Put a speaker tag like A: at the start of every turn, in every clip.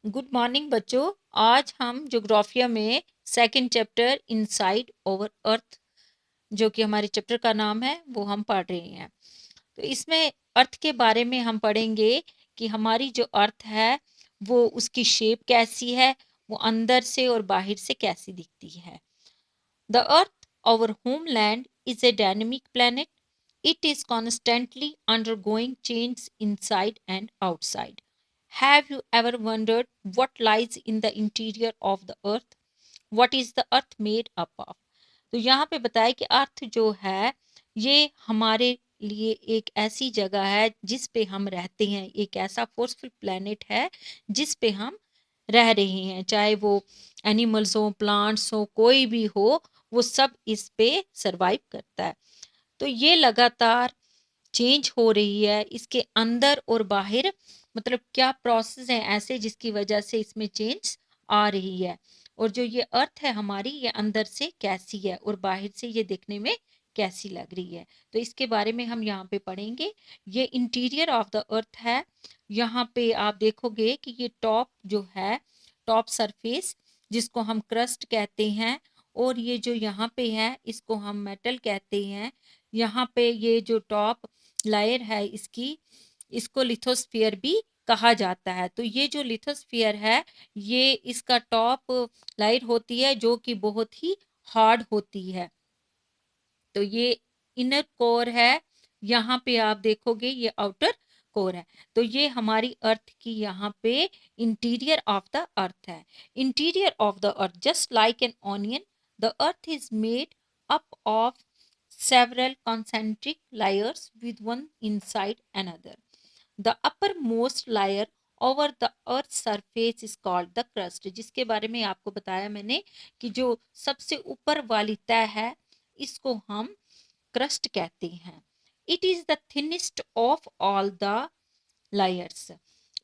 A: Good morning बच्चों। आज हम ज्योग्राफिया में second chapter inside over earth, जो कि हमारे चैप्टर का नाम है, वो हम पढ़ रहे हैं। तो इसमें अर्थ के बारे में हम पढ़ेंगे कि हमारी जो अर्थ है वो उसकी शेप कैसी है, वो अंदर से और बाहर से कैसी दिखती है। The earth, our homeland, is a dynamic planet. It is constantly undergoing change inside and outside. Have you ever wondered what lies in the interior of the earth? What is the earth made up of? तो यहाँ पे बताया कि अर्थ जो है ये हमारे लिए एक ऐसी जगह है जिस पे हम रहते हैं, एक ऐसा फोर्सफुल प्लेनेट है जिस पे हम रह रहे हैं। चाहे वो एनिमल्स हो, प्लांट्स हो, कोई भी हो, वो सब इस पे सरवाइव करता है। तो ये लगातार चेंज हो रही है, इसके अंदर और बाहर मतलब क्या प्रोसेस है ऐसे जिसकी वजह से इसमें चेंज आ रही है। और जो ये अर्थ है हमारी, ये अंदर से कैसी है और बाहर से ये देखने में कैसी लग रही है, तो इसके बारे में हम यहाँ पे पढ़ेंगे। ये इंटीरियर ऑफ द अर्थ है। यहाँ पे आप देखोगे कि ये टॉप जो है, टॉप सरफेस, जिसको हम क्रस्ट कहते हैं, और ये जो यहाँ पे है इसको हम मेटल कहते हैं। यहाँ पे ये जो टॉप लेयर है इसकी, इसको लिथोस्फीयर भी कहा जाता है। तो ये जो लिथोस्फीयर है, ये इसका टॉप लेयर होती है जो कि बहुत ही हार्ड होती है। तो ये इनर कोर है, यहाँ पे आप देखोगे ये आउटर कोर है। तो ये हमारी अर्थ की यहाँ पे इंटीरियर ऑफ द अर्थ है। Interior of the earth, just like an onion, the earth is made up of several concentric layers with one inside another. The uppermost layer over the earth's surface is called the crust, जिसके बारे में आपको बताया मैंने कि जो सबसे ऊपर वाली तह है इसको हम क्रस्ट कहते हैं। It is the thinnest of all the layers.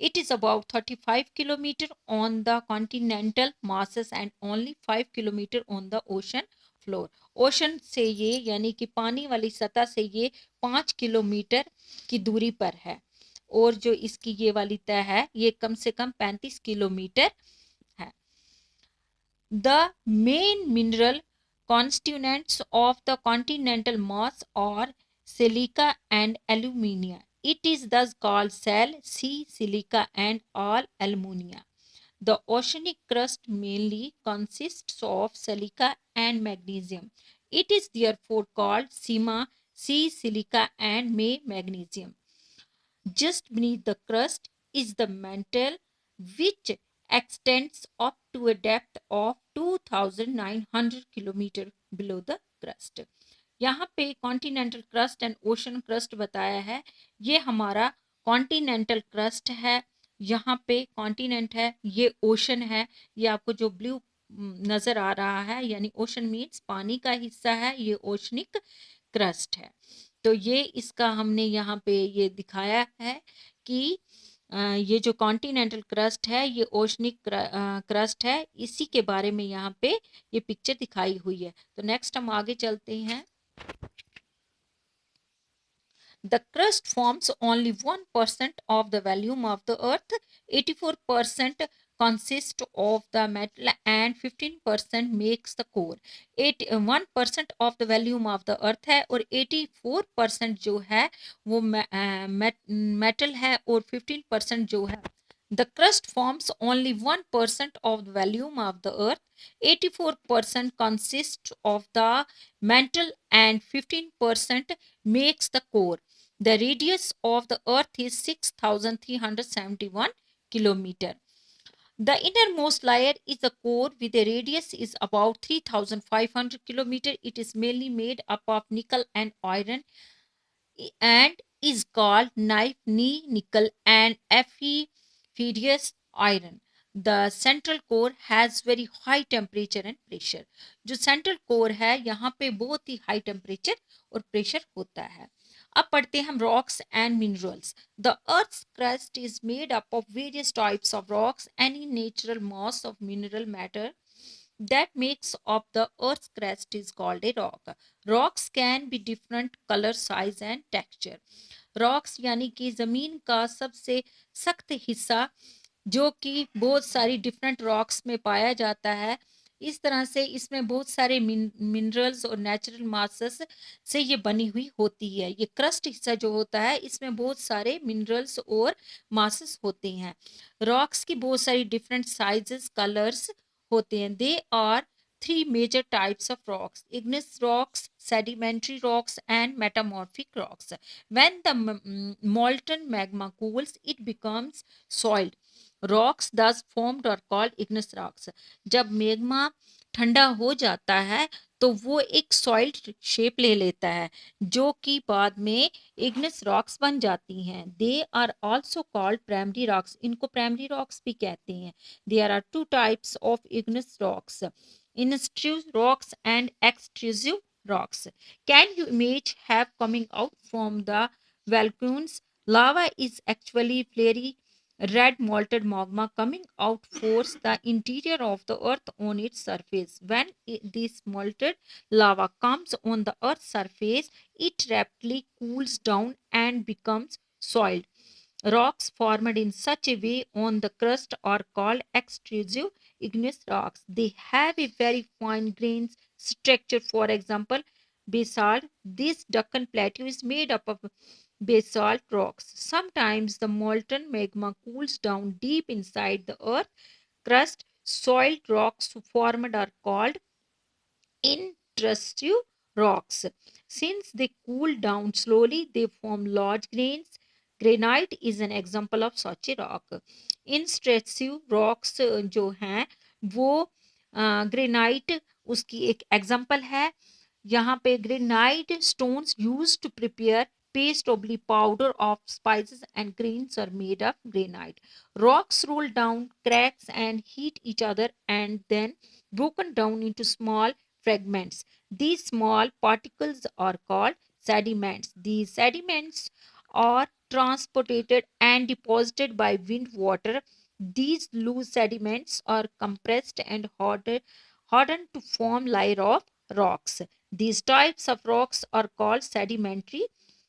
A: It is about 35 kilometer on the continental masses and only 5 kilometer on the ocean floor. Ocean से ये यानी कि पानी वाली सतह से ये 5 किलोमीटर की दूरी पर है, और जो इसकी ये वाली तह है ये कम से कम 35 किलोमीटर है। The main mineral constituents of the continental mass are silica and alumina. It is thus called Sal, sea, silica, and all alumina. The oceanic crust mainly consists of silica and magnesium. It is therefore called Sima, sea, silica, and magnesium. Just beneath the crust is the mantle, which extends up to a depth of 2,900 kilometer below the crust. यहाँ पे continental crust and ocean crust बताया है। ये हमारा continental crust है, यहाँ पे continent है, ये ओशन है। ये आपको जो ब्लू नजर आ रहा है यानी ओशन मीन्स पानी का हिस्सा है, ये ओशनिक क्रस्ट है। तो ये इसका हमने यहाँ पे ये दिखाया है कि ये जो कॉन्टिनेंटल क्रस्ट है ये ओशनिक क्रस्ट है, इसी के बारे में यहाँ पे ये पिक्चर दिखाई हुई है। तो नेक्स्ट हम आगे चलते हैं। The crust forms only 1% of the volume of the earth. 84% consists of the metal and 15% makes the core. 1% of the volume of the earth है और 84% जो है वो metal है और 15% जो है। The crust forms only 1% of the volume of the earth. 84% consists of the mantle and 15% makes the core. The radius of the earth is 6,371 kilometer. The innermost layer is the core with a radius is about 3,500 kilometer. It is mainly made up of nickel and iron and is called Ni nickel and Fe ferrous iron. The central core has very high temperature and pressure. जो central core है यहाँ पे बहुत ही high temperature और pressure होता है। अब पढ़ते हैं हम rocks and minerals. The earth's crust is made up of various types of rocks. Any natural mass of mineral matter that makes up the earth's crust is called a rock. Rocks can be different color, size and texture. Rocks यानी कि जमीन का सबसे सख्त हिस्सा जो कि बहुत सारी डिफरेंट रॉक्स में पाया जाता है। इस तरह से इसमें बहुत सारे मिनरल्स और नेचुरल मासेस से ये बनी हुई होती है। ये क्रस्ट हिस्सा जो होता है इसमें बहुत सारे मिनरल्स और मासेस होते हैं। रॉक्स की बहुत सारी डिफरेंट साइजेस, कलर्स होते हैं। They are three major types of rocks: igneous rocks, sedimentary rocks, and metamorphic rocks. When the molten magma cools, it becomes soil. Rocks thus formed or called igneous rocks. जब मेग्मा ठंडा हो जाता है तो वो एक सॉइल शेप ले लेता है, जो कि बाद में इग्नेस रॉक्स बन जाती हैं। They are also called primary rocks. इनको प्राइमरी रॉक्स भी कहते हैं। There are two types of igneous rocks: intrusive rocks and extrusive rocks. Can you imagine have coming out from the volcanoes? Lava is actually fiery red molten magma coming out force the interior of the earth on its surface. When this molten lava comes on the earth's surface, it rapidly cools down and becomes soil. Rocks formed in such a way on the crust are called extrusive igneous rocks. They have a very fine grained structure. For example, basalt. This Deccan Plateau is made up of basalt rocks. Sometimes the molten magma cools down deep inside the earth crust. Soil rocks formed are called intrusive rocks. Since they cool down slowly, they form large grains. Granite is an example of such a rock. Intrusive rocks जो हैं वो granite उसकी एक example है। यहाँ पे granite stones used to prepare paste or powder of spices and grains are made of granite. Rocks roll down, cracks and heat each other and then broken down into small fragments. These small particles are called sediments. These sediments are transported and deposited by wind water. These loose sediments are compressed and hardened to form layer of rocks. These types of rocks are called sedimentary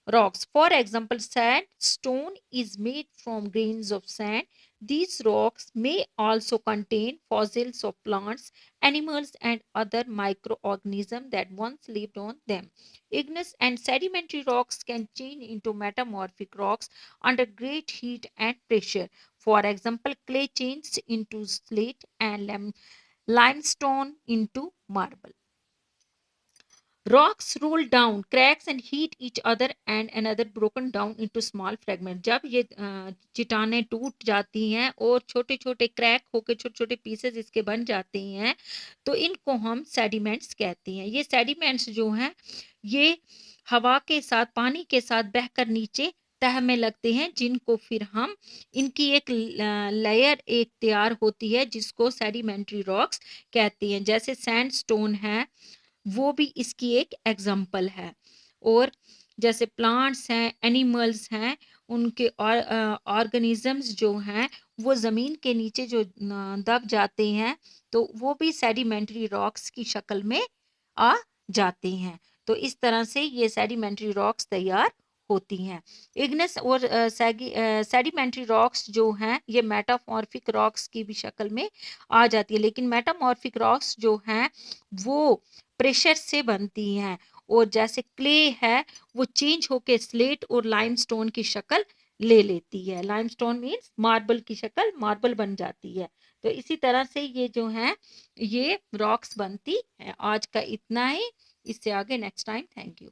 A: rocks. For example, sandstone is made from grains of sand. These rocks may also contain fossils of plants, animals, and other microorganisms that once lived on them. Igneous and sedimentary rocks can change into metamorphic rocks under great heat and pressure. For example, clay changes into slate and limestone into marble. Rocks roll down, cracks and heat each other and another broken down into small fragments. जब ये चट्टानें टूट जाती हैं और छोटे छोटे crack होकर छोटे छोटे पीसेस इसके बन जाते हैं तो इनको हम सेडिमेंट्स कहते हैं। ये सेडिमेंट्स जो हैं ये हवा के साथ, पानी के साथ बहकर नीचे तह में लगते हैं, जिनको फिर हम इनकी एक लेयर एक तैयार होती है जिसको सेडिमेंट्री रॉक्स कहते हैं। जैसे सैंडस्टोन है वो भी इसकी एक एग्जाम्पल है। और जैसे प्लांट्स हैं, एनिमल्स हैं, उनके ऑर्गेनिजम्स जो हैं वो ज़मीन के नीचे जो दब जाते हैं तो वो भी सेडिमेंट्री रॉक्स की शक्ल में आ जाते हैं। तो इस तरह से ये सेडिमेंट्री रॉक्स तैयार होती हैं। इग्नेस और सेडिमेंट्री रॉक्स जो हैं ये मेटामॉर्फिक रॉक्स की भी शक्ल में आ जाती है, लेकिन मेटामॉर्फिक रॉक्स जो हैं वो प्रेशर से बनती हैं और जैसे क्ले है वो चेंज होके स्लेट और लाइमस्टोन की शक्ल ले लेती है। लाइमस्टोन मीन्स मार्बल की शक्ल, मार्बल बन जाती है। तो इसी तरह से ये जो है ये रॉक्स बनती है। आज का इतना ही, इससे आगे नेक्स्ट टाइम। Thank you.